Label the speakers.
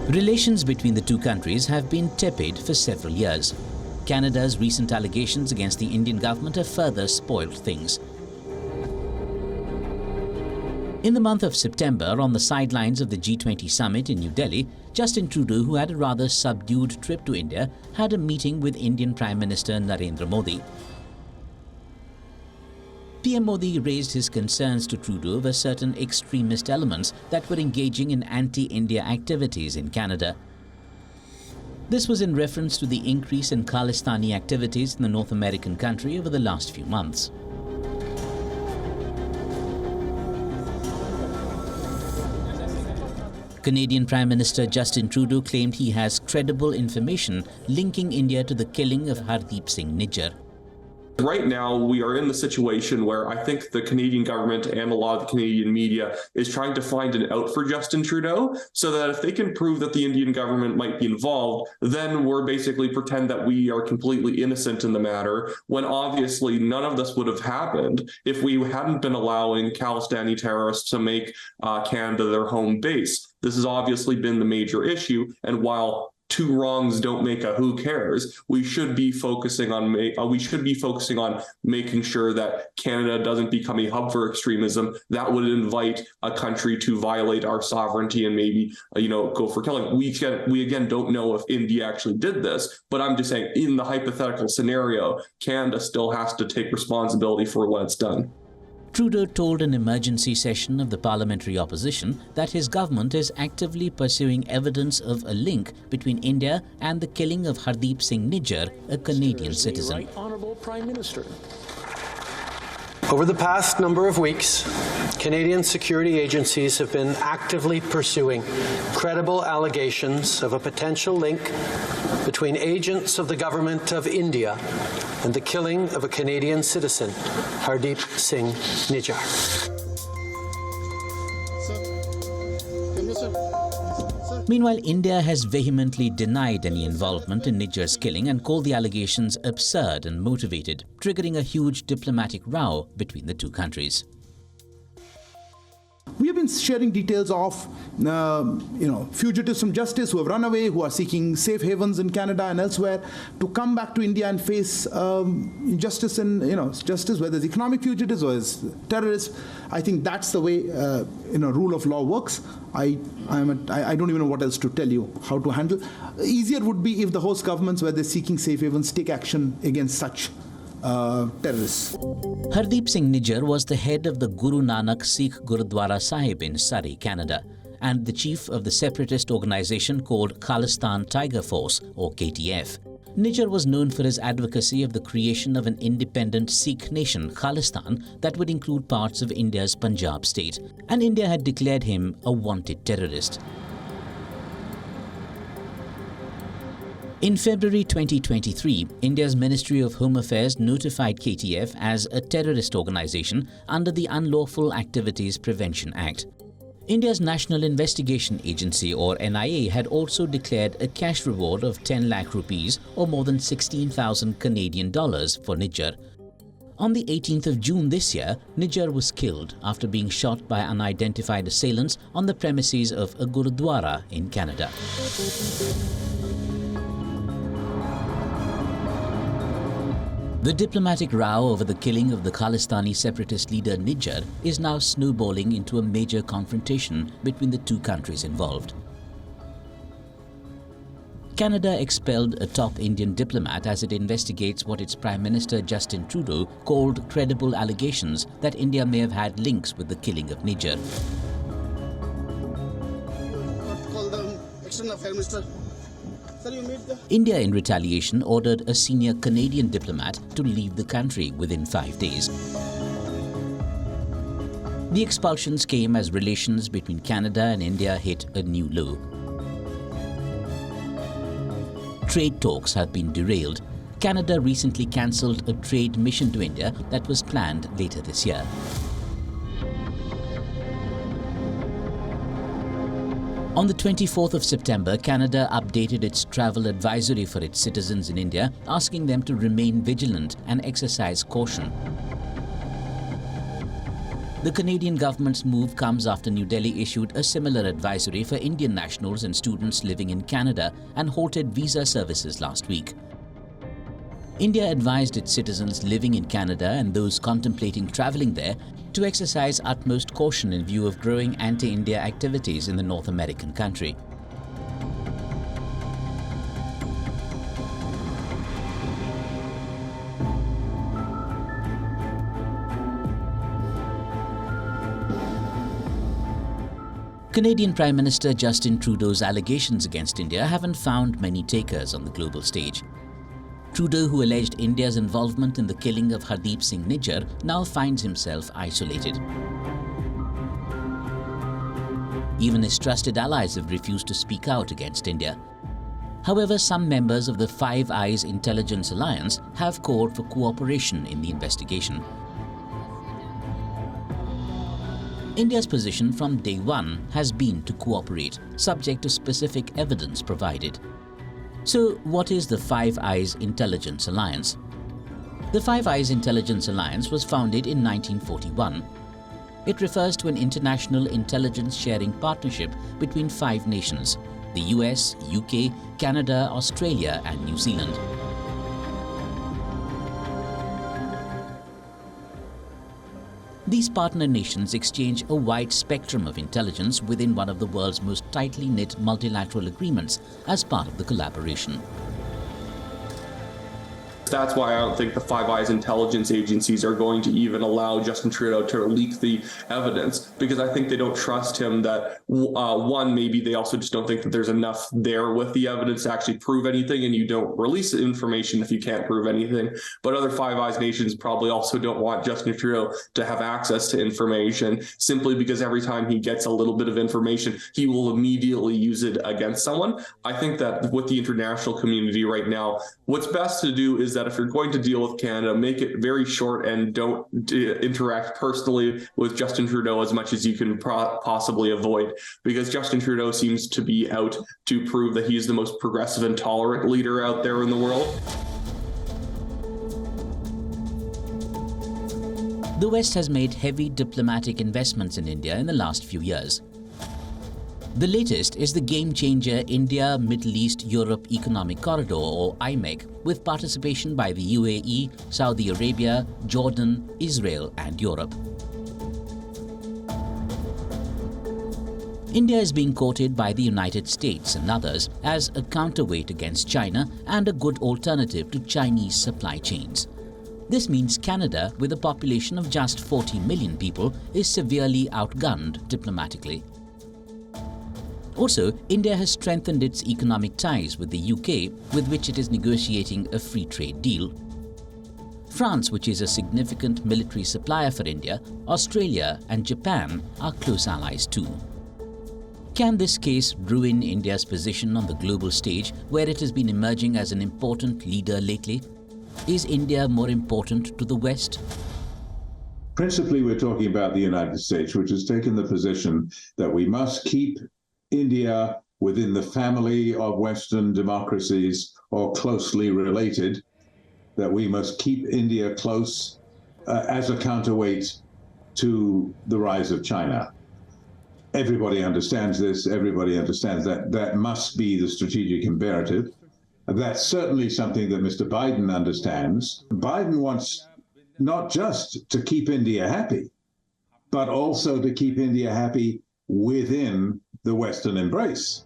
Speaker 1: Relations between the two countries have been tepid for several years. Canada's recent allegations against the Indian government have further spoiled things. In the month of September, on the sidelines of the G20 summit in New Delhi, Justin Trudeau, who had a rather subdued trip to India, had a meeting with Indian Prime Minister Narendra Modi. PM Modi raised his concerns to Trudeau over certain extremist elements that were engaging in anti-India activities in Canada. This was in reference to the increase in Khalistani activities in the North American country over the last few months. Canadian Prime Minister Justin Trudeau claimed he has credible information linking India to the killing of Hardeep Singh Nijjar.
Speaker 2: Right now, we are in the situation where I think the Canadian government and a lot of the Canadian media is trying to find an out for Justin Trudeau so that if they can prove that the Indian government might be involved, then we're basically pretend that we are completely innocent in the matter, when obviously none of this would have happened if we hadn't been allowing Khalistani terrorists to make Canada their home base. This has obviously been the major issue, and while two wrongs don't make a who cares, we should be focusing on making sure that Canada doesn't become a hub for extremism that would invite a country to violate our sovereignty and maybe go for killing. We again don't know if India actually did this, but I'm just saying in the hypothetical scenario, Canada still has to take responsibility for what it's done.
Speaker 1: Trudeau told an emergency session of the parliamentary opposition that his government is actively pursuing evidence of a link between India and the killing of Hardeep Singh Nijjar, a Canadian citizen.
Speaker 3: Right Honourable Prime Minister.
Speaker 4: Over the past number of weeks, Canadian security agencies have been actively pursuing credible allegations of a potential link between agents of the Government of India and the killing of a Canadian citizen, Hardeep Singh Nijjar.
Speaker 1: Meanwhile, India has vehemently denied any involvement in Nijjar's killing and called the allegations absurd and motivated, triggering a huge diplomatic row between the two countries.
Speaker 5: We have been sharing details of fugitives from justice who have run away, who are seeking safe havens in Canada and elsewhere, to come back to India and face justice and justice, whether it's economic fugitives or as terrorists. I think that's the way rule of law works. I don't even know what else to tell you how to handle. Easier would be if the host governments, where they're seeking safe havens, take action against such terrorists.
Speaker 1: Hardeep Singh Nijjar was the head of the Guru Nanak Sikh Gurudwara Sahib in Surrey, Canada, and the chief of the separatist organization called Khalistan Tiger Force, or KTF. Nijjar was known for his advocacy of the creation of an independent Sikh nation, Khalistan, that would include parts of India's Punjab state, and India had declared him a wanted terrorist. In February 2023, India's Ministry of Home Affairs notified KTF as a terrorist organization under the Unlawful Activities Prevention Act. India's National Investigation Agency, or NIA, had also declared a cash reward of 10 lakh rupees, or more than 16,000 Canadian dollars, for Nijjar. On the 18th of June this year, Nijjar was killed after being shot by unidentified assailants on the premises of a Gurudwara in Canada. The diplomatic row over the killing of the Khalistani separatist leader Nijjar is now snowballing into a major confrontation between the two countries involved. Canada expelled a top Indian diplomat as it investigates what its Prime Minister Justin Trudeau called credible allegations that India may have had links with the killing of Nijjar. India, in retaliation, ordered a senior Canadian diplomat to leave the country within 5 days. The expulsions came as relations between Canada and India hit a new low. Trade talks have been derailed. Canada recently cancelled a trade mission to India that was planned later this year. On the 24th of September, Canada updated its travel advisory for its citizens in India, asking them to remain vigilant and exercise caution. The Canadian government's move comes after New Delhi issued a similar advisory for Indian nationals and students living in Canada and halted visa services last week. India advised its citizens living in Canada and those contemplating travelling there to exercise utmost caution in view of growing anti-India activities in the North American country. Canadian Prime Minister Justin Trudeau's allegations against India haven't found many takers on the global stage. Trudeau, who alleged India's involvement in the killing of Hardeep Singh Nijjar, now finds himself isolated. Even his trusted allies have refused to speak out against India. However, some members of the Five Eyes Intelligence Alliance have called for cooperation in the investigation. India's position from day one has been to cooperate, subject to specific evidence provided. So, what is the Five Eyes Intelligence Alliance? The Five Eyes Intelligence Alliance was founded in 1941. It refers to an international intelligence sharing partnership between 5 nations: the US, UK, Canada, Australia, and New Zealand. These partner nations exchange a wide spectrum of intelligence within one of the world's most tightly knit multilateral agreements as part of the collaboration.
Speaker 2: That's why I don't think the Five Eyes intelligence agencies are going to even allow Justin Trudeau to leak the evidence, because I think they don't trust him that, one, maybe they also just don't think that there's enough there with the evidence to actually prove anything, and you don't release information if you can't prove anything. But other Five Eyes nations probably also don't want Justin Trudeau to have access to information, simply because every time he gets a little bit of information, he will immediately use it against someone. I think that with the international community right now, what's best to do is that if you're going to deal with Canada, make it very short and don't interact personally with Justin Trudeau as much as you can possibly avoid, because Justin Trudeau seems to be out to prove that he's the most progressive and tolerant leader out there in the world.
Speaker 1: The West has made heavy diplomatic investments in India in the last few years. The latest is the game-changer India, Middle East, Europe Economic Corridor, or IMEC, with participation by the UAE, Saudi Arabia, Jordan, Israel, and Europe. India is being courted by the United States and others as a counterweight against China and a good alternative to Chinese supply chains. This means Canada, with a population of just 40 million people, is severely outgunned diplomatically. Also, India has strengthened its economic ties with the UK, with which it is negotiating a free trade deal. France, which is a significant military supplier for India, Australia and Japan are close allies too. Can this case ruin India's position on the global stage, where it has been emerging as an important leader lately? Is India more important to the West?
Speaker 3: Principally, we're talking about the United States, which has taken the position that we must keep India within the family of Western democracies or closely related, that we must keep India close as a counterweight to the rise of China. Everybody understands this. Everybody understands that that must be the strategic imperative. That's certainly something that Mr. Biden understands. Biden wants not just to keep India happy, but also to keep India happy within the Western embrace.